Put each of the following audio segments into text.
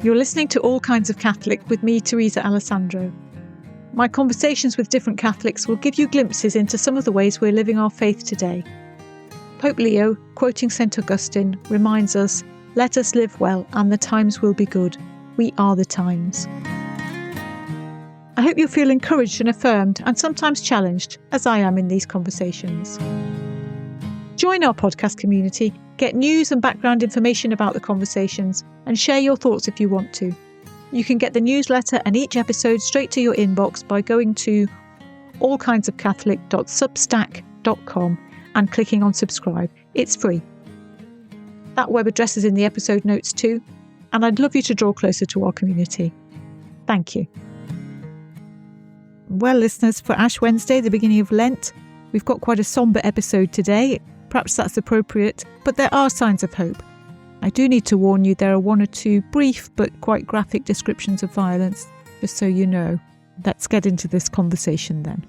You're listening to All Kinds of Catholic with me, Teresa Alessandro. My conversations with different Catholics will give you glimpses into some of the ways we're living our faith today. Pope Leo, quoting St. Augustine, reminds us, "Let us live well, and the times will be good. We are the times." I hope you feel encouraged and affirmed, and sometimes challenged, as I am in these conversations. Join our podcast community, get news and background information about the conversations, and share your thoughts if you want to. You can get the newsletter and each episode straight to your inbox by going to allkindsofcatholic.substack.com and clicking on subscribe. It's free. That web address is in the episode notes too, and I'd love you to draw closer to our community. Thank you. Well, listeners, for Ash Wednesday, the beginning of Lent, we've got quite a sombre episode today. Perhaps that's appropriate, but there are signs of hope. I do need to warn you, there are one or two brief but quite graphic descriptions of violence, just so you know. Let's get into this conversation then.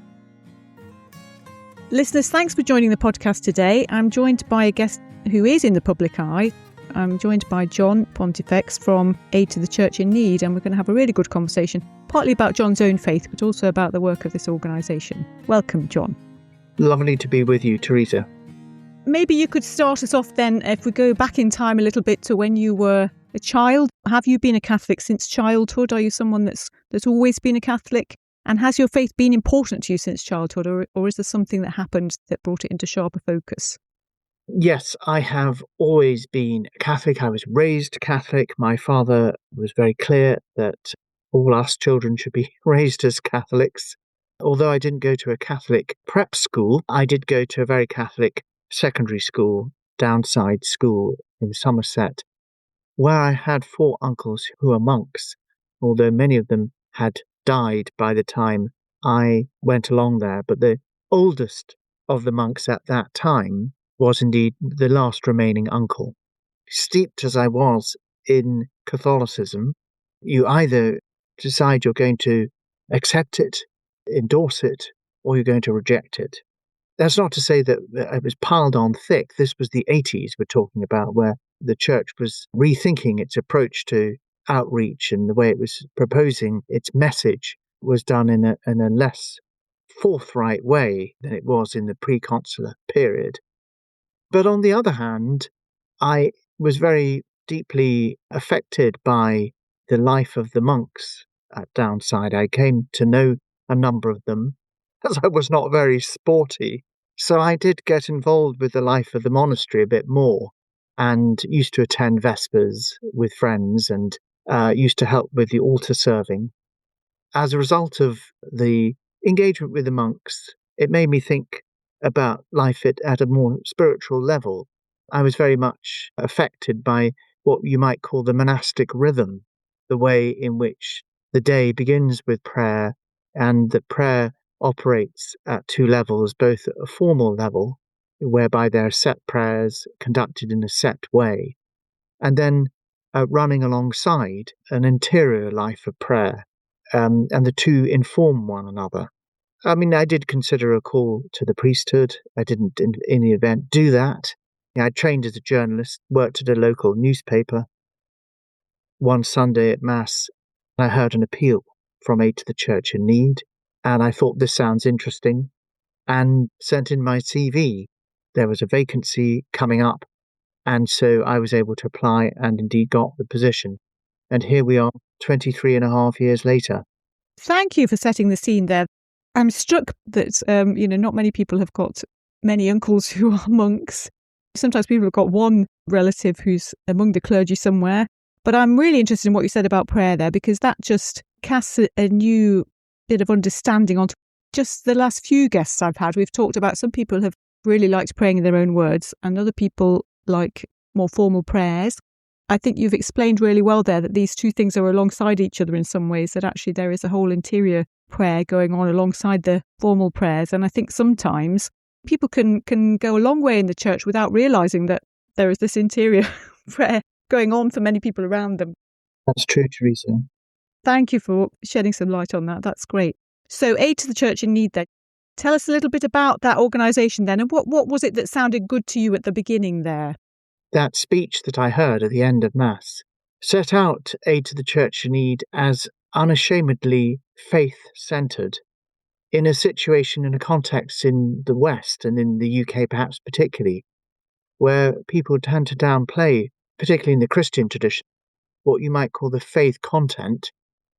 Listeners, thanks for joining the podcast today. I'm joined by a guest who is in the public eye. I'm joined by John Pontifex from Aid to the Church in Need, and we're going to have a really good conversation, partly about John's own faith, but also about the work of this organisation. Welcome, John. Lovely to be with you, Teresa. Maybe you could start us off then, if we go back in time a little bit to when you were a child. Have you been a Catholic since childhood? Are you someone that's always been a Catholic? And has your faith been important to you since childhood, or is there something that happened that brought it into sharper focus? Yes, I have always been Catholic. I was raised Catholic. My father was very clear that all us children should be raised as Catholics. Although I didn't go to a Catholic prep school, I did go to a very Catholic secondary school, downside school in Somerset, where I had 4 uncles who were monks, although many of them had died by the time I went along there. But the oldest of the monks at that time was indeed the last remaining uncle. Steeped as I was in Catholicism, you either decide you're going to accept it, endorse it, or you're going to reject it. That's not to say that it was piled on thick. This was the 80s we're talking about, where the church was rethinking its approach to outreach, and the way it was proposing its message was done in a less forthright way than it was in the pre-consular period. But on the other hand, I was very deeply affected by the life of the monks at Downside. I came to know a number of them, as I was not very sporty. So I did get involved with the life of the monastery a bit more, and used to attend Vespers with friends, and used to help with the altar serving. As a result of the engagement with the monks, it made me think about life at a more spiritual level. I was very much affected by what you might call the monastic rhythm, the way in which the day begins with prayer, and the prayer operates at 2 levels, both a formal level, whereby there are set prayers conducted in a set way, and then running alongside an interior life of prayer, and the two inform one another. I mean, I did consider a call to the priesthood. I didn't, in any event, do that. I trained as a journalist, worked at a local newspaper. One Sunday at Mass, I heard an appeal from Aid to the Church in Need, and I thought, this sounds interesting, and sent in my CV. There was a vacancy coming up, and so I was able to apply and indeed got the position. And here we are, 23 and a half years later. Thank you for setting the scene there. I'm struck that, not many people have got many uncles who are monks. Sometimes people have got one relative who's among the clergy somewhere. But I'm really interested in what you said about prayer there, because that just casts a new bit of understanding on just the last few guests I've had. We've talked about some people have really liked praying in their own words, and other people like more formal prayers. I think you've explained really well there that these two things are alongside each other in some ways, that actually there is a whole interior prayer going on alongside the formal prayers. And I think sometimes people can go a long way in the church without realising that there is this interior prayer going on for many people around them. That's true, Teresa. Thank you for shedding some light on that. That's great. So Aid to the Church in Need then. Tell us a little bit about that organisation then, and what was it that sounded good to you at the beginning there? That speech that I heard at the end of Mass set out Aid to the Church in Need as unashamedly faith-centred in a situation, in a context in the West and in the UK perhaps particularly, where people tend to downplay, particularly in the Christian tradition, what you might call the faith content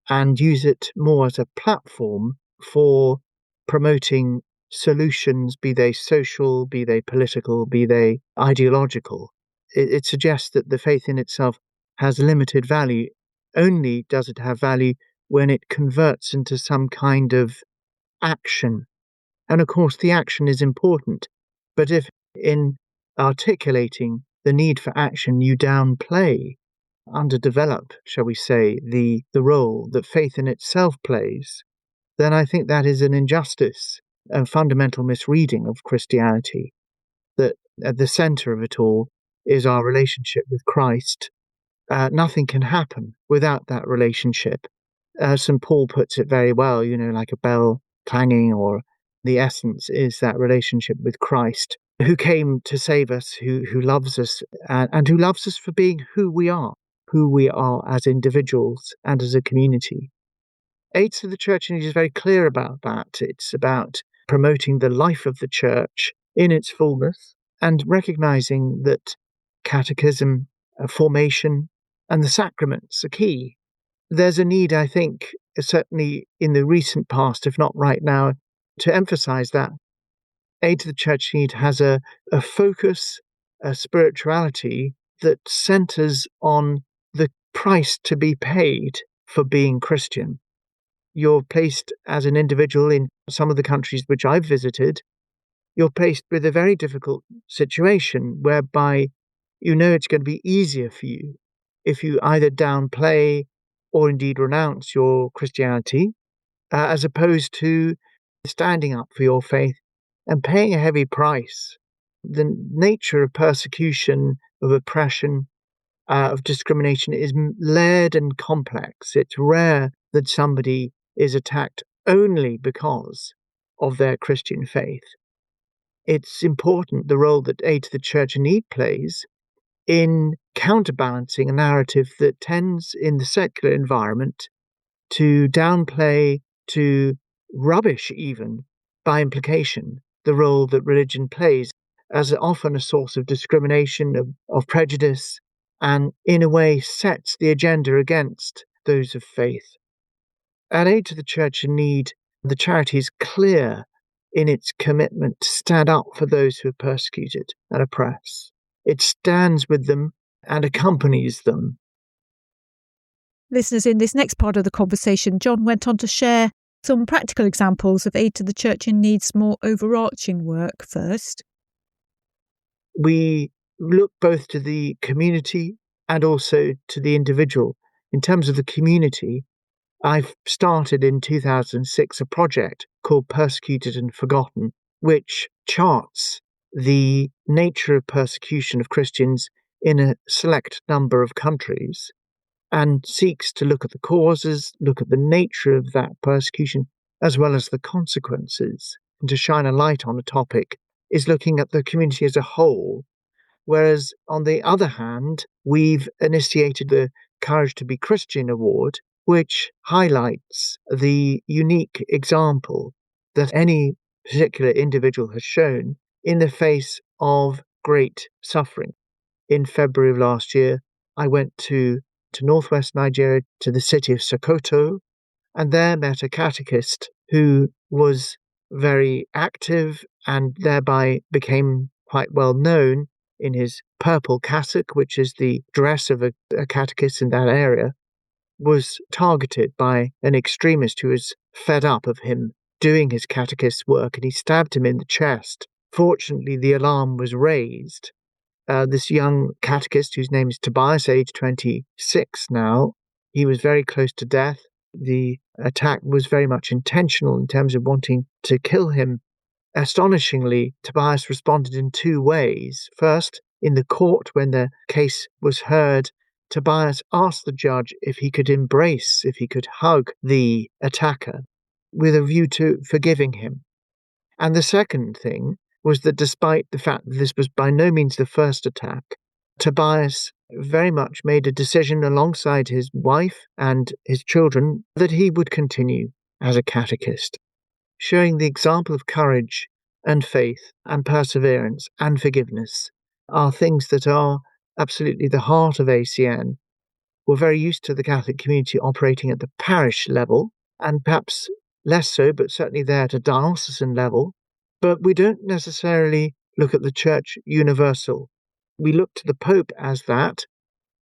and use it more as a platform for promoting solutions, be they social, be they political, be they ideological. It suggests that the faith in itself has limited value. Only does it have value when it converts into some kind of action. And of course, the action is important. But if in articulating the need for action, you downplay, underdevelop, shall we say, the role that faith in itself plays, then I think that is an injustice and fundamental misreading of Christianity, that at the center of it all is our relationship with Christ. Nothing can happen without that relationship. St. Paul puts it very well, like a bell clanging, or the essence is that relationship with Christ, who came to save us, who loves us, and who loves us for being who we are as individuals and as a community. Aid to the Church in Need is very clear about that. It's about promoting the life of the Church in its fullness and recognizing that catechism, formation, and the sacraments are key. There's a need, I think, certainly in the recent past, if not right now, to emphasize that. Aid to the Church in Need has a focus, a spirituality that centers on the price to be paid for being Christian. You're placed as an individual in some of the countries which I've visited, you're placed with a very difficult situation whereby it's going to be easier for you if you either downplay or indeed renounce your Christianity, as opposed to standing up for your faith and paying a heavy price. The nature of persecution, of oppression, of discrimination is layered and complex. It's rare that somebody is attacked only because of their Christian faith. It's important the role that Aid to the Church in Need plays in counterbalancing a narrative that tends in the secular environment to downplay, to rubbish even, by implication, the role that religion plays as often a source of discrimination, of prejudice, and in a way sets the agenda against those of faith. At Aid to the Church in Need, the charity is clear in its commitment to stand up for those who are persecuted and oppressed. It stands with them and accompanies them. Listeners, in this next part of the conversation, John went on to share some practical examples of Aid to the Church in Need's more overarching work first. We look both to the community and also to the individual. In terms of the community, I've started in 2006 a project called Persecuted and Forgotten, which charts the nature of persecution of Christians in a select number of countries and seeks to look at the causes, look at the nature of that persecution, as well as the consequences. And to shine a light on a topic is looking at the community as a whole. Whereas, on the other hand, we've initiated the Courage to be Christian Award, which highlights the unique example that any particular individual has shown in the face of great suffering. In February of last year, I went to northwest Nigeria, to the city of Sokoto, and there met a catechist who was very active and thereby became quite well known in his purple cassock, which is the dress of a catechist in that area, was targeted by an extremist who was fed up of him doing his catechist's work, and he stabbed him in the chest. Fortunately, the alarm was raised. This young catechist, whose name is Tobias, age 26 now, he was very close to death. The attack was very much intentional in terms of wanting to kill him. Astonishingly, Tobias responded in two ways. First, in the court, when the case was heard, Tobias asked the judge if he could embrace, if he could hug the attacker with a view to forgiving him. And the second thing was that despite the fact that this was by no means the first attack, Tobias very much made a decision alongside his wife and his children that he would continue as a catechist, showing the example of courage and faith and perseverance and forgiveness are things that are absolutely the heart of ACN. We're very used to the Catholic community operating at the parish level, and perhaps less so, but certainly there at a diocesan level. But we don't necessarily look at the Church universal. We look to the Pope as that,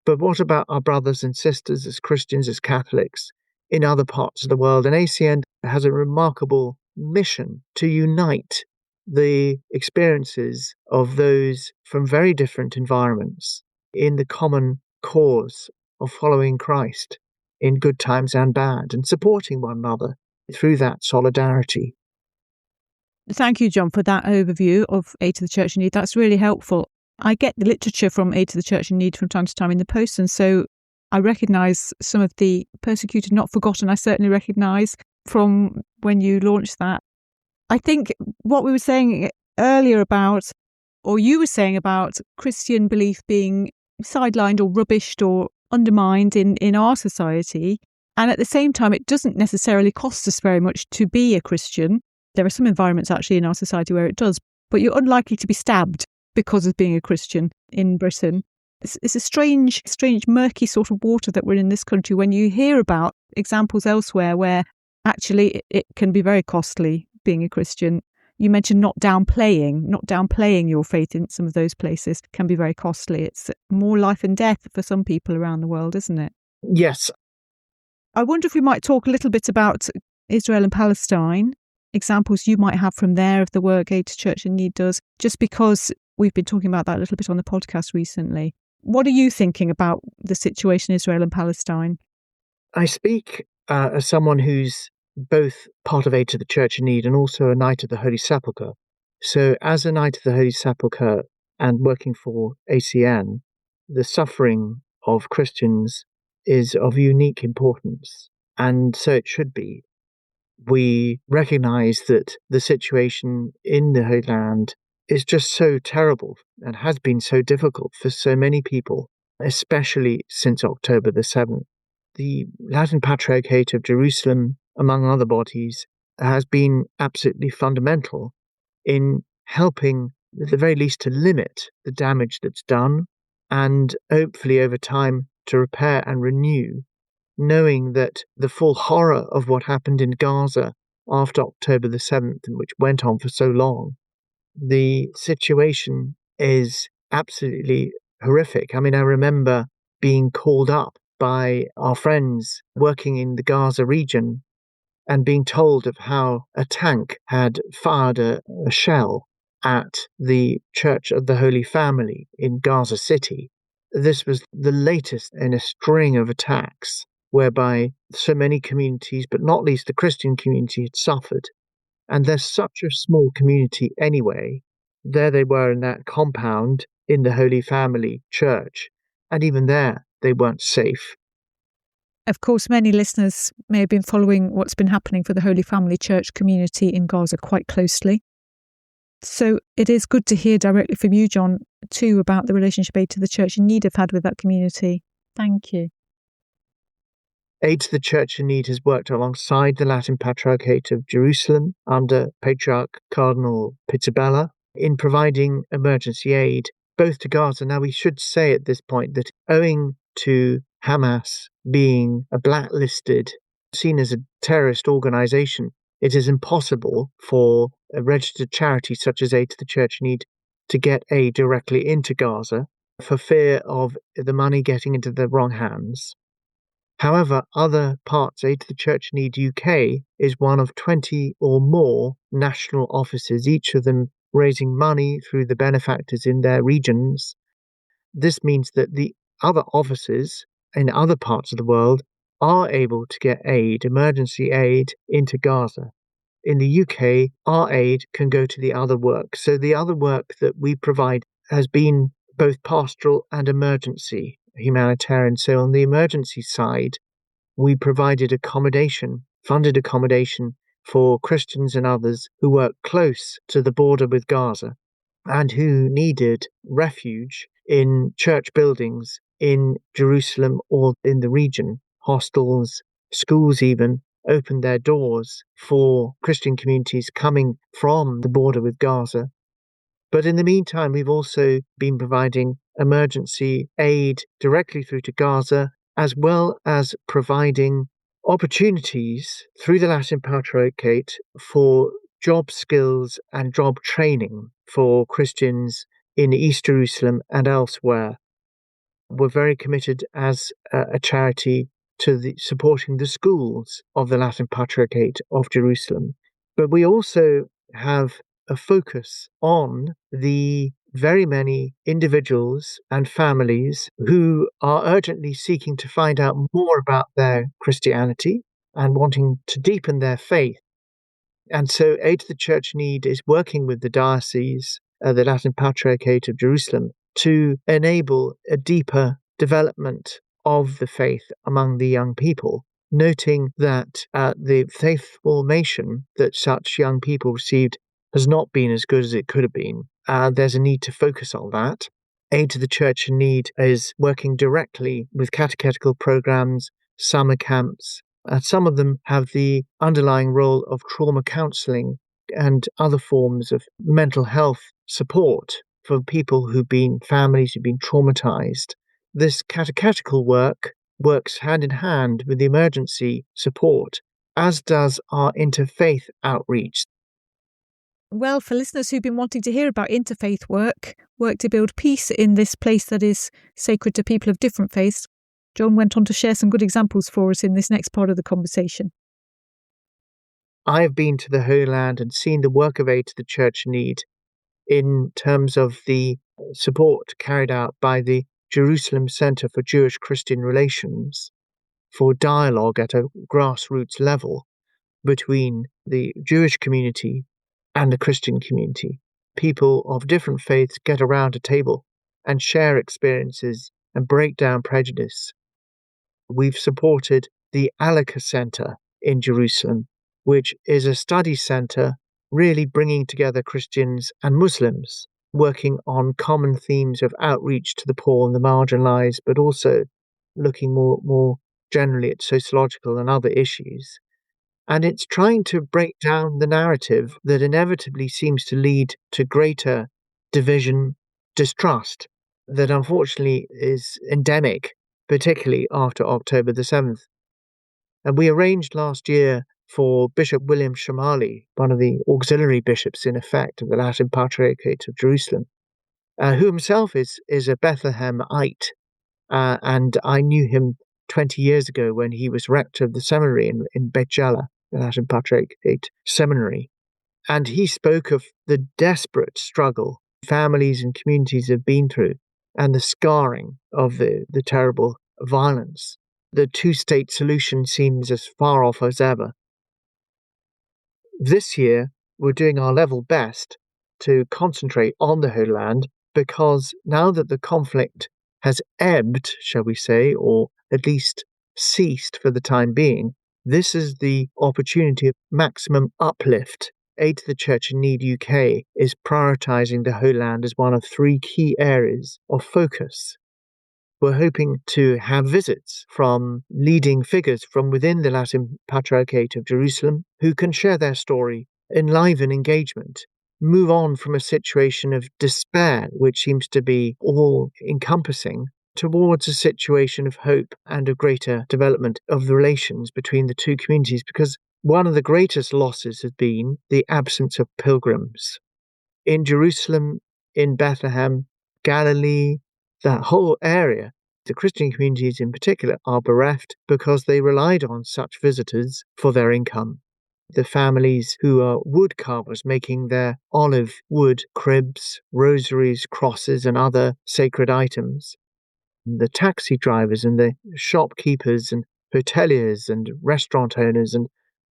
but what about our brothers and sisters as Christians, as Catholics in other parts of the world? And ACN has a remarkable mission to unite the experiences of those from very different environments in the common cause of following Christ in good times and bad, and supporting one another through that solidarity. Thank you, John, for that overview of Aid to the Church in Need. That's really helpful. I get the literature from Aid to the Church in Need from time to time in the post, and so I recognise some of the persecuted, not forgotten. I certainly recognise from when you launched that. I think what we were saying earlier about, or you were saying about Christian belief being sidelined or rubbished or undermined in our society, and at the same time, it doesn't necessarily cost us very much to be a Christian. There are some environments actually in our society where it does, but you're unlikely to be stabbed because of being a Christian in Britain. It's a strange, murky sort of water that we're in this country when you hear about examples elsewhere where actually it can be very costly being a Christian. You mentioned not downplaying your faith in some of those places can be very costly. It's more life and death for some people around the world, isn't it? Yes. I wonder if we might talk a little bit about Israel and Palestine, examples you might have from there of the work Aid to Church in Need does, just because we've been talking about that a little bit on the podcast recently. What are you thinking about the situation in Israel and Palestine? I speak as someone who's both part of Aid to the Church in Need and also a Knight of the Holy Sepulchre. So as a Knight of the Holy Sepulchre and working for ACN, the suffering of Christians is of unique importance, and so it should be. We recognise that the situation in the Holy Land is just so terrible and has been so difficult for so many people, especially since October the 7th. The Latin Patriarchate of Jerusalem, among other bodies, has been absolutely fundamental in helping, at the very least, to limit the damage that's done and hopefully over time to repair and renew, knowing that the full horror of what happened in Gaza after October the 7th, which went on for so long, the situation is absolutely horrific. I mean, I remember being called up by our friends working in the Gaza region and being told of how a tank had fired a shell at the Church of the Holy Family in Gaza City. This was the latest in a string of attacks whereby so many communities, but not least the Christian community, had suffered. And there's such a small community anyway. There they were in that compound in the Holy Family Church, and even there they weren't safe. Of course, many listeners may have been following what's been happening for the Holy Family Church community in Gaza quite closely. So it is good to hear directly from you, John, too, about the relationship Aid to the Church in Need have had with that community. Thank you. Aid to the Church in Need has worked alongside the Latin Patriarchate of Jerusalem under Patriarch Cardinal Pizzabella in providing emergency aid both to Gaza. Now, we should say at this point that owing to Hamas being a blacklisted, seen as a terrorist organization, it is impossible for a registered charity such as Aid to the Church in Need to get aid directly into Gaza for fear of the money getting into the wrong hands. However, other parts, Aid to the Church in Need UK is one of 20 or more national offices, each of them raising money through the benefactors in their regions. This means that the other offices in other parts of the world are able to get aid, emergency aid, into Gaza. In the UK, our aid can go to the other work. So the other work that we provide has been both pastoral and emergency, humanitarian. So on the emergency side, we provided accommodation, funded accommodation for Christians and others who work close to the border with Gaza and who needed refuge in church buildings in Jerusalem or in the region. Hostels, schools even opened their doors for Christian communities coming from the border with Gaza. But in the meantime, we've also been providing emergency aid directly through to Gaza, as well as providing opportunities through the Latin Patriarchate for job skills and job training for Christians in East Jerusalem and elsewhere. We're very committed as a charity to supporting the schools of the Latin Patriarchate of Jerusalem. But we also have a focus on the very many individuals and families who are urgently seeking to find out more about their Christianity and wanting to deepen their faith. And so Aid to the Church Need is working with the diocese, the Latin Patriarchate of Jerusalem, to enable a deeper development of the faith among the young people, noting that the faith formation that such young people received has not been as good as it could have been. There's a need to focus on that. Aid to the Church in Need is working directly with catechetical programs, summer camps. Some of them have the underlying role of trauma counselling and other forms of mental health support for families who've been traumatized. This catechetical work works hand in hand with the emergency support, as does our interfaith outreach. Well, for listeners who've been wanting to hear about interfaith work to build peace in this place that is sacred to people of different faiths, John went on to share some good examples for us in this next part of the conversation. I have been to the Holy Land and seen the work of Aid to the Church in Need in terms of the support carried out by the Jerusalem Center for Jewish-Christian Relations for dialogue at a grassroots level between the Jewish community and the Christian community. People of different faiths get around a table and share experiences and break down prejudice. We've supported the Alaka Center in Jerusalem, which is a study center really bringing together Christians and Muslims, working on common themes of outreach to the poor and the marginalized, but also looking more generally at sociological and other issues. And it's trying to break down the narrative that inevitably seems to lead to greater division, distrust, that unfortunately is endemic, particularly after October the 7th. And we arranged last year for Bishop William Shamali, one of the auxiliary bishops in effect of the Latin Patriarchate of Jerusalem, who himself is a Bethlehemite, and I knew him 20 years ago when he was rector of the seminary in Beit Jala, the Latin Patriarchate Seminary. And he spoke of the desperate struggle families and communities have been through and the scarring of the terrible violence. The two-state solution seems as far off as ever. This year, we're doing our level best to concentrate on the Holy Land because now that the conflict has ebbed, shall we say, or at least ceased for the time being, this is the opportunity of maximum uplift. Aid to the Church in Need UK is prioritising the Holy Land as one of 3 key areas of focus. We're hoping to have visits from leading figures from within the Latin Patriarchate of Jerusalem who can share their story, enliven engagement, move on from a situation of despair, which seems to be all-encompassing, towards a situation of hope and a greater development of the relations between the two communities, because one of the greatest losses has been the absence of pilgrims. In Jerusalem, in Bethlehem, Galilee, that whole area, the Christian communities in particular are bereft because they relied on such visitors for their income. The families who are wood carvers making their olive wood cribs, rosaries, crosses, and other sacred items. The taxi drivers and the shopkeepers and hoteliers and restaurant owners,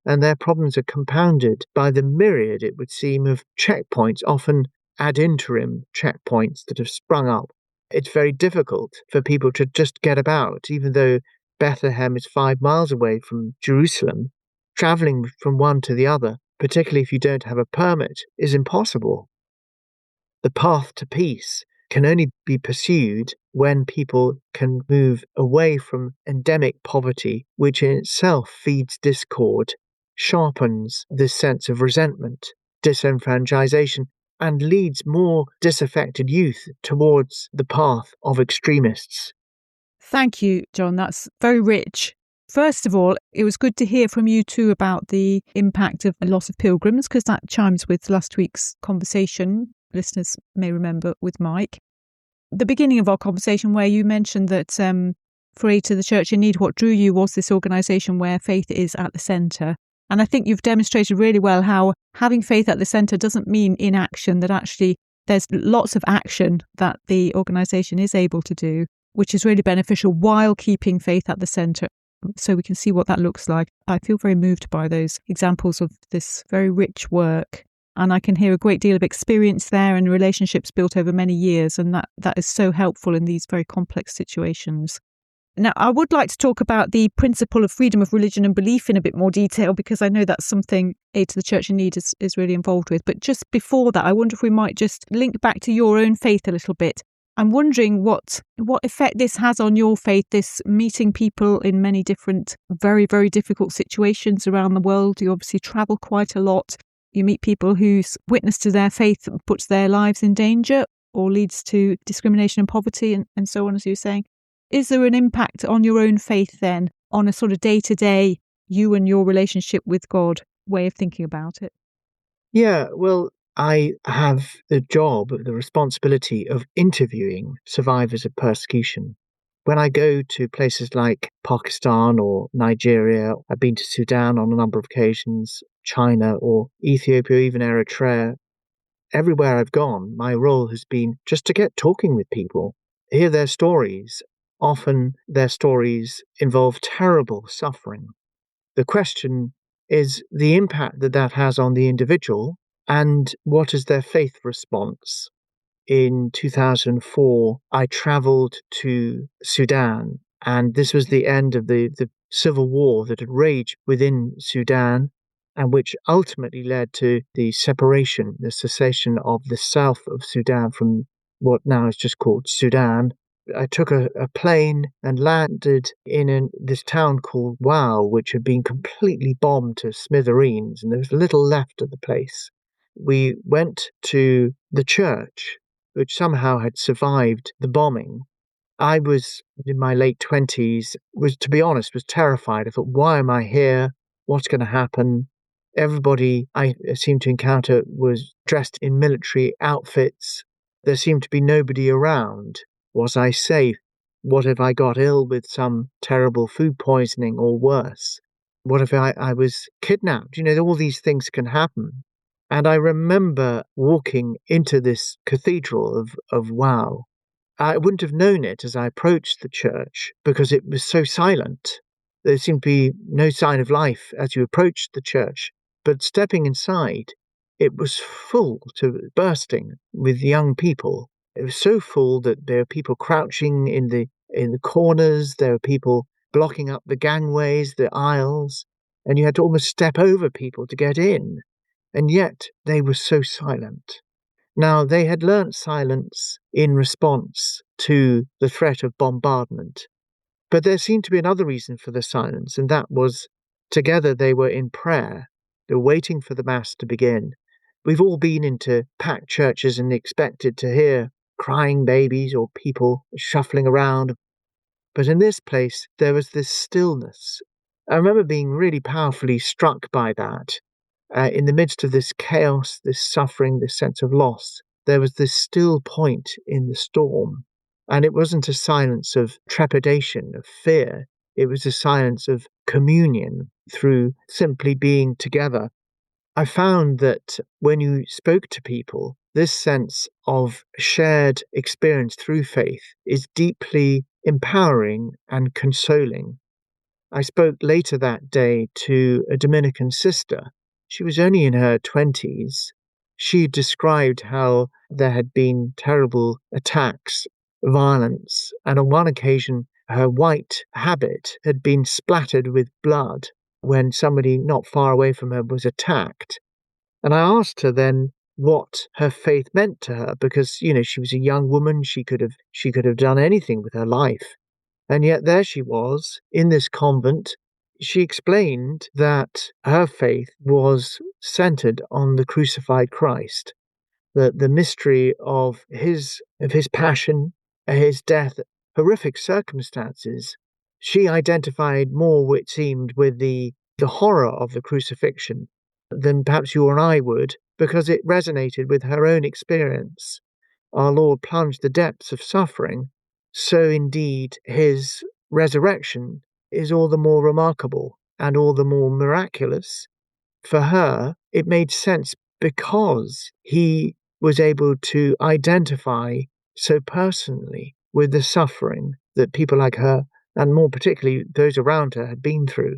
and their problems are compounded by the myriad, it would seem, of checkpoints, often ad interim checkpoints that have sprung up. It's very difficult for people to just get about, even though Bethlehem is 5 miles away from Jerusalem. Travelling from one to the other, particularly if you don't have a permit, is impossible. The path to peace can only be pursued when people can move away from endemic poverty, which in itself feeds discord, sharpens this sense of resentment, disenfranchisation, and leads more disaffected youth towards the path of extremists. Thank you, John. That's very rich. First of all, it was good to hear from you too about the impact of a loss of pilgrims, because that chimes with last week's conversation, listeners may remember, with Mike. The beginning of our conversation where you mentioned that for Aid to the Church in Need, what drew you was this organisation where faith is at the centre. And I think you've demonstrated really well how having faith at the centre doesn't mean inaction, that actually there's lots of action that the organisation is able to do, which is really beneficial while keeping faith at the centre. So we can see what that looks like. I feel very moved by those examples of this very rich work. And I can hear a great deal of experience there and relationships built over many years. And that is so helpful in these very complex situations. Now, I would like to talk about the principle of freedom of religion and belief in a bit more detail, because I know that's something Aid to the Church in Need is really involved with. But just before that, I wonder if we might just link back to your own faith a little bit. I'm wondering what effect this has on your faith, this meeting people in many different, very, very difficult situations around the world. You obviously travel quite a lot. You meet people whose witness to their faith puts their lives in danger or leads to discrimination and poverty and so on, as you were saying. Is there an impact on your own faith then, on a sort of day-to-day, you and your relationship with God way of thinking about it? Yeah, well, I have the job, the responsibility of interviewing survivors of persecution. When I go to places like Pakistan or Nigeria, I've been to Sudan on a number of occasions, China or Ethiopia, even Eritrea. Everywhere I've gone, my role has been just to get talking with people, hear their stories. Often their stories involve terrible suffering. The question is the impact that has on the individual, and what is their faith response? In 2004, I traveled to Sudan, and this was the end of the civil war that had raged within Sudan, and which ultimately led to the separation, the cessation of the south of Sudan from what now is just called Sudan. I took a plane and landed in this town called Wau, which had been completely bombed to smithereens, and there was little left of the place. We went to the church, which somehow had survived the bombing. I was in my late 20s, to be honest, was terrified. I thought, why am I here? What's going to happen? Everybody I seemed to encounter was dressed in military outfits. There seemed to be nobody around. Was I safe? What if I got ill with some terrible food poisoning or worse? What if I was kidnapped? All these things can happen. And I remember walking into this cathedral of Wau. I wouldn't have known it as I approached the church because it was so silent. There seemed to be no sign of life as you approached the church. But stepping inside, it was full to bursting with young people. It was so full that there were people crouching in the corners. There were people blocking up the gangways, the aisles, and you had to almost step over people to get in. And yet they were so silent. Now, they had learnt silence in response to the threat of bombardment. But there seemed to be another reason for the silence, and that was together they were in prayer. They were waiting for the Mass to begin. We've all been into packed churches and expected to hear crying babies or people shuffling around. But in this place, there was this stillness. I remember being really powerfully struck by that. In the midst of this chaos, this suffering, this sense of loss, there was this still point in the storm. And it wasn't a silence of trepidation, of fear. It was a silence of communion through simply being together. I found that when you spoke to people, this sense of shared experience through faith is deeply empowering and consoling. I spoke later that day to a Dominican sister. She was only in her 20s. She described how there had been terrible attacks, violence, and on one occasion her white habit had been splattered with blood when somebody not far away from her was attacked. And I asked her then, what her faith meant to her, because, she was a young woman. She could have done anything with her life. And yet there she was in this convent. She explained that her faith was centered on the crucified Christ, the mystery of his passion, his death, horrific circumstances. She identified more, it seemed, with the horror of the crucifixion than perhaps you and I would, because it resonated with her own experience. Our Lord plunged the depths of suffering, so indeed his resurrection is all the more remarkable and all the more miraculous. For her, it made sense because he was able to identify so personally with the suffering that people like her, and more particularly those around her, had been through.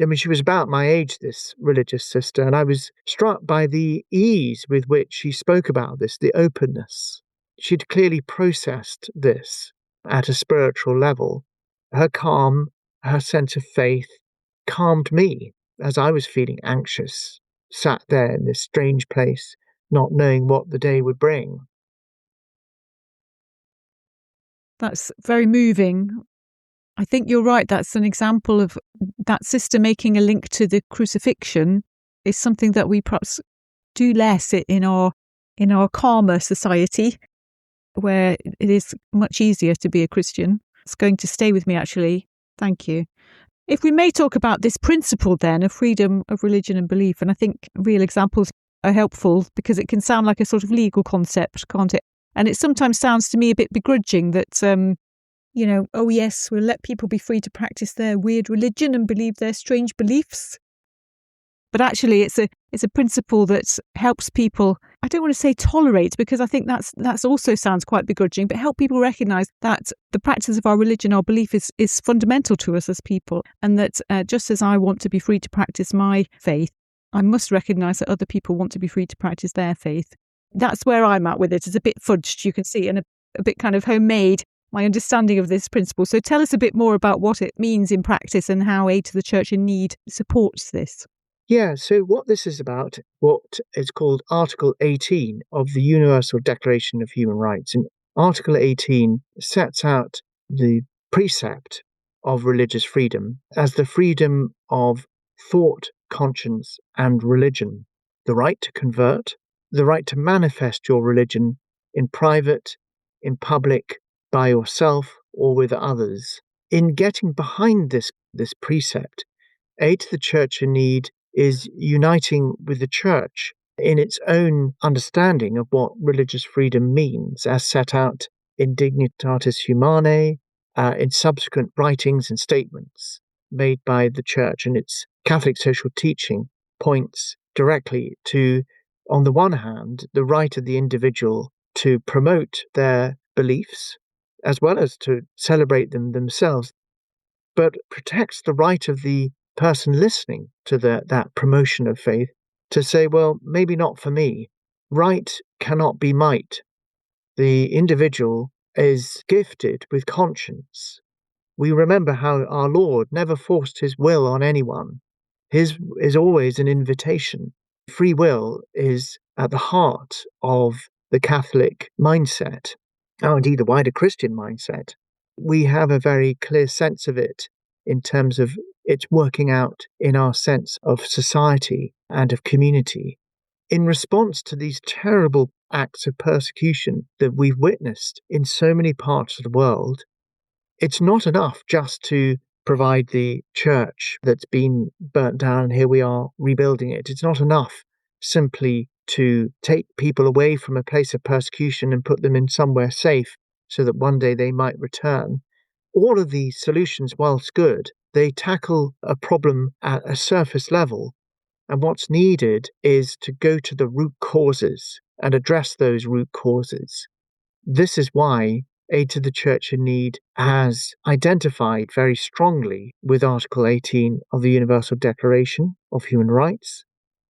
I mean, she was about my age, this religious sister, and I was struck by the ease with which she spoke about this, the openness. She'd clearly processed this at a spiritual level. Her calm, her sense of faith calmed me as I was feeling anxious, sat there in this strange place, not knowing what the day would bring. That's very moving. I think you're right. That's an example of that sister making a link to the crucifixion is something that we perhaps do less in our calmer society, where it is much easier to be a Christian. It's going to stay with me, actually. Thank you. If we may talk about this principle then of freedom of religion and belief, and I think real examples are helpful because it can sound like a sort of legal concept, can't it? And it sometimes sounds to me a bit begrudging that, oh yes, we'll let people be free to practice their weird religion and believe their strange beliefs. But actually, it's a principle that helps people. I don't want to say tolerate, because I think that's also sounds quite begrudging, but help people recognise that the practice of our religion, our belief, is fundamental to us as people, and that just as I want to be free to practice my faith, I must recognise that other people want to be free to practice their faith. That's where I'm at with it. It's a bit fudged, you can see, and a bit kind of homemade, my understanding of this principle. So tell us a bit more about what it means in practice and how Aid to the Church in Need supports this. Yeah, so what this is about, what is called Article 18 of the Universal Declaration of Human Rights. And Article 18 sets out the precept of religious freedom as the freedom of thought, conscience, and religion. The right to convert, the right to manifest your religion in private, in public, by yourself, or with others. In getting behind this precept, Aid to the Church in Need is uniting with the Church in its own understanding of what religious freedom means, as set out in Dignitatis Humanae, in subsequent writings and statements made by the Church. And its Catholic social teaching points directly to, on the one hand, the right of the individual to promote their beliefs, as well as to celebrate them themselves, but protects the right of the person listening to that promotion of faith to say, well, maybe not for me. Right cannot be might. The individual is gifted with conscience. We remember how our Lord never forced his will on anyone. His is always an invitation. Free will is at the heart of the Catholic mindset, and indeed the wider Christian mindset. We have a very clear sense of it in terms of its working out in our sense of society and of community. In response to these terrible acts of persecution that we've witnessed in so many parts of the world, it's not enough just to provide the church that's been burnt down and here we are rebuilding it. It's not enough simply to take people away from a place of persecution and put them in somewhere safe so that one day they might return. All of these solutions, whilst good, they tackle a problem at a surface level. And what's needed is to go to the root causes and address those root causes. This is why Aid to the Church in Need has identified very strongly with Article 18 of the Universal Declaration of Human Rights,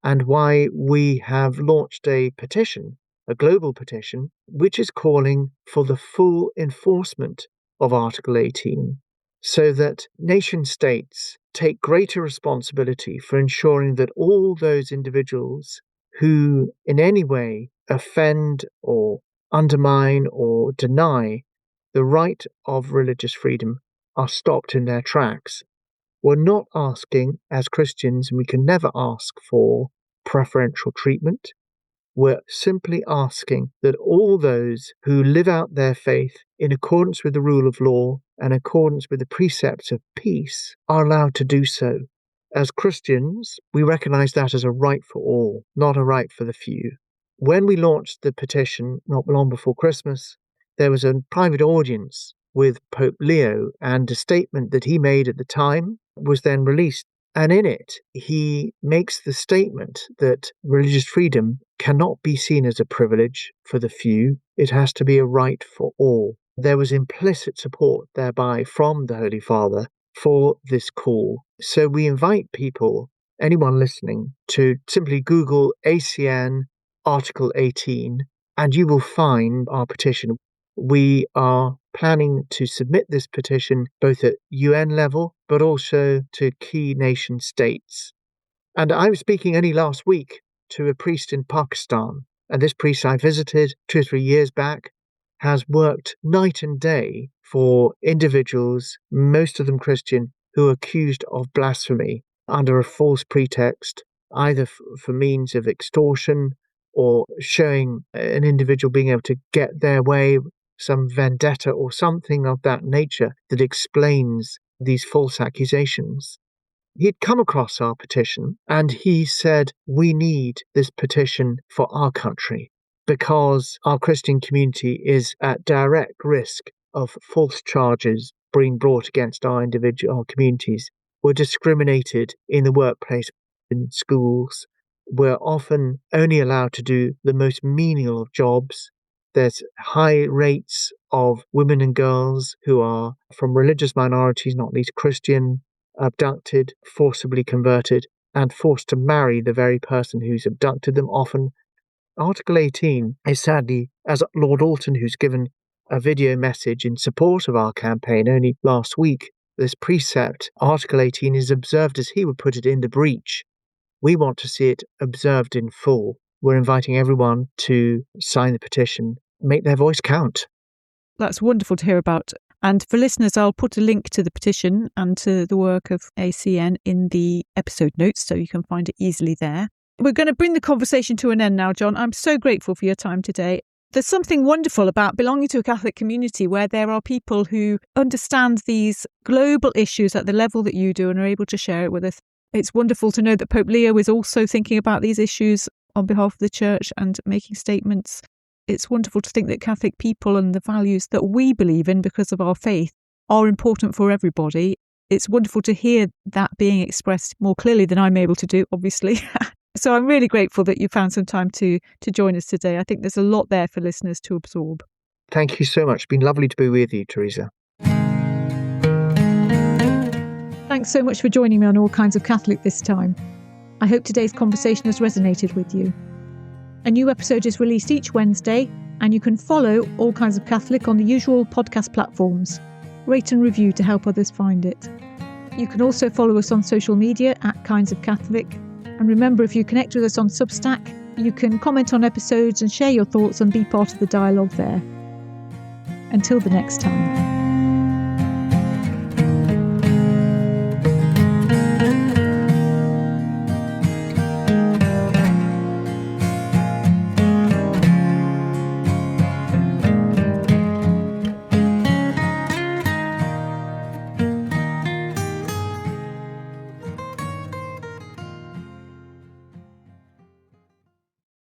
and why we have launched a petition, a global petition, which is calling for the full enforcement of Article 18, so that nation states take greater responsibility for ensuring that all those individuals who in any way offend or undermine or deny the right of religious freedom are stopped in their tracks. We're not asking, as Christians, and we can never ask for preferential treatment. We're simply asking that all those who live out their faith in accordance with the rule of law and accordance with the precepts of peace are allowed to do so. As Christians, we recognize that as a right for all, not a right for the few. When we launched the petition not long before Christmas, there was a private audience with Pope Leo, and a statement that he made at the time was then released. And in it, he makes the statement that religious freedom cannot be seen as a privilege for the few. It has to be a right for all. There was implicit support thereby from the Holy Father for this call. So we invite people, anyone listening, to simply Google ACN Article 18, and you will find our petition. We are planning to submit this petition both at UN level, but also to key nation states. And I was speaking only last week to a priest in Pakistan, and this priest I visited 2 or 3 years back has worked night and day for individuals, most of them Christian, who are accused of blasphemy under a false pretext, either for means of extortion or showing an individual being able to get their way, some vendetta or something of that nature that explains these false accusations. He'd come across our petition and he said, we need this petition for our country because our Christian community is at direct risk of false charges being brought against our communities. We're discriminated in the workplace, in schools. We're often only allowed to do the most menial of jobs. There's high rates of women and girls who are from religious minorities, not least Christian, abducted, forcibly converted, and forced to marry the very person who's abducted them often. Article 18 is sadly, as Lord Alton, who's given a video message in support of our campaign only last week, this precept, Article 18, is observed, as he would put it, in the breach. We want to see it observed in full. We're inviting everyone to sign the petition, make their voice count. That's wonderful to hear about. And for listeners, I'll put a link to the petition and to the work of ACN in the episode notes, so you can find it easily there. We're going to bring the conversation to an end now, John. I'm so grateful for your time today. There's something wonderful about belonging to a Catholic community where there are people who understand these global issues at the level that you do and are able to share it with us. It's wonderful to know that Pope Leo is also thinking about these issues on behalf of the Church and making statements. It's wonderful to think that Catholic people and the values that we believe in because of our faith are important for everybody. It's wonderful to hear that being expressed more clearly than I'm able to do, obviously. So I'm really grateful that you found some time to join us today. I think there's a lot there for listeners to absorb. Thank you so much. It's been lovely to be with you, Teresa. Thanks so much for joining me on All Kinds of Catholic this time. I hope today's conversation has resonated with you. A new episode is released each Wednesday, and you can follow All Kinds of Catholic on the usual podcast platforms. Rate and review to help others find it. You can also follow us on social media at Kinds of Catholic. And remember, if you connect with us on Substack, you can comment on episodes and share your thoughts and be part of the dialogue there. Until the next time.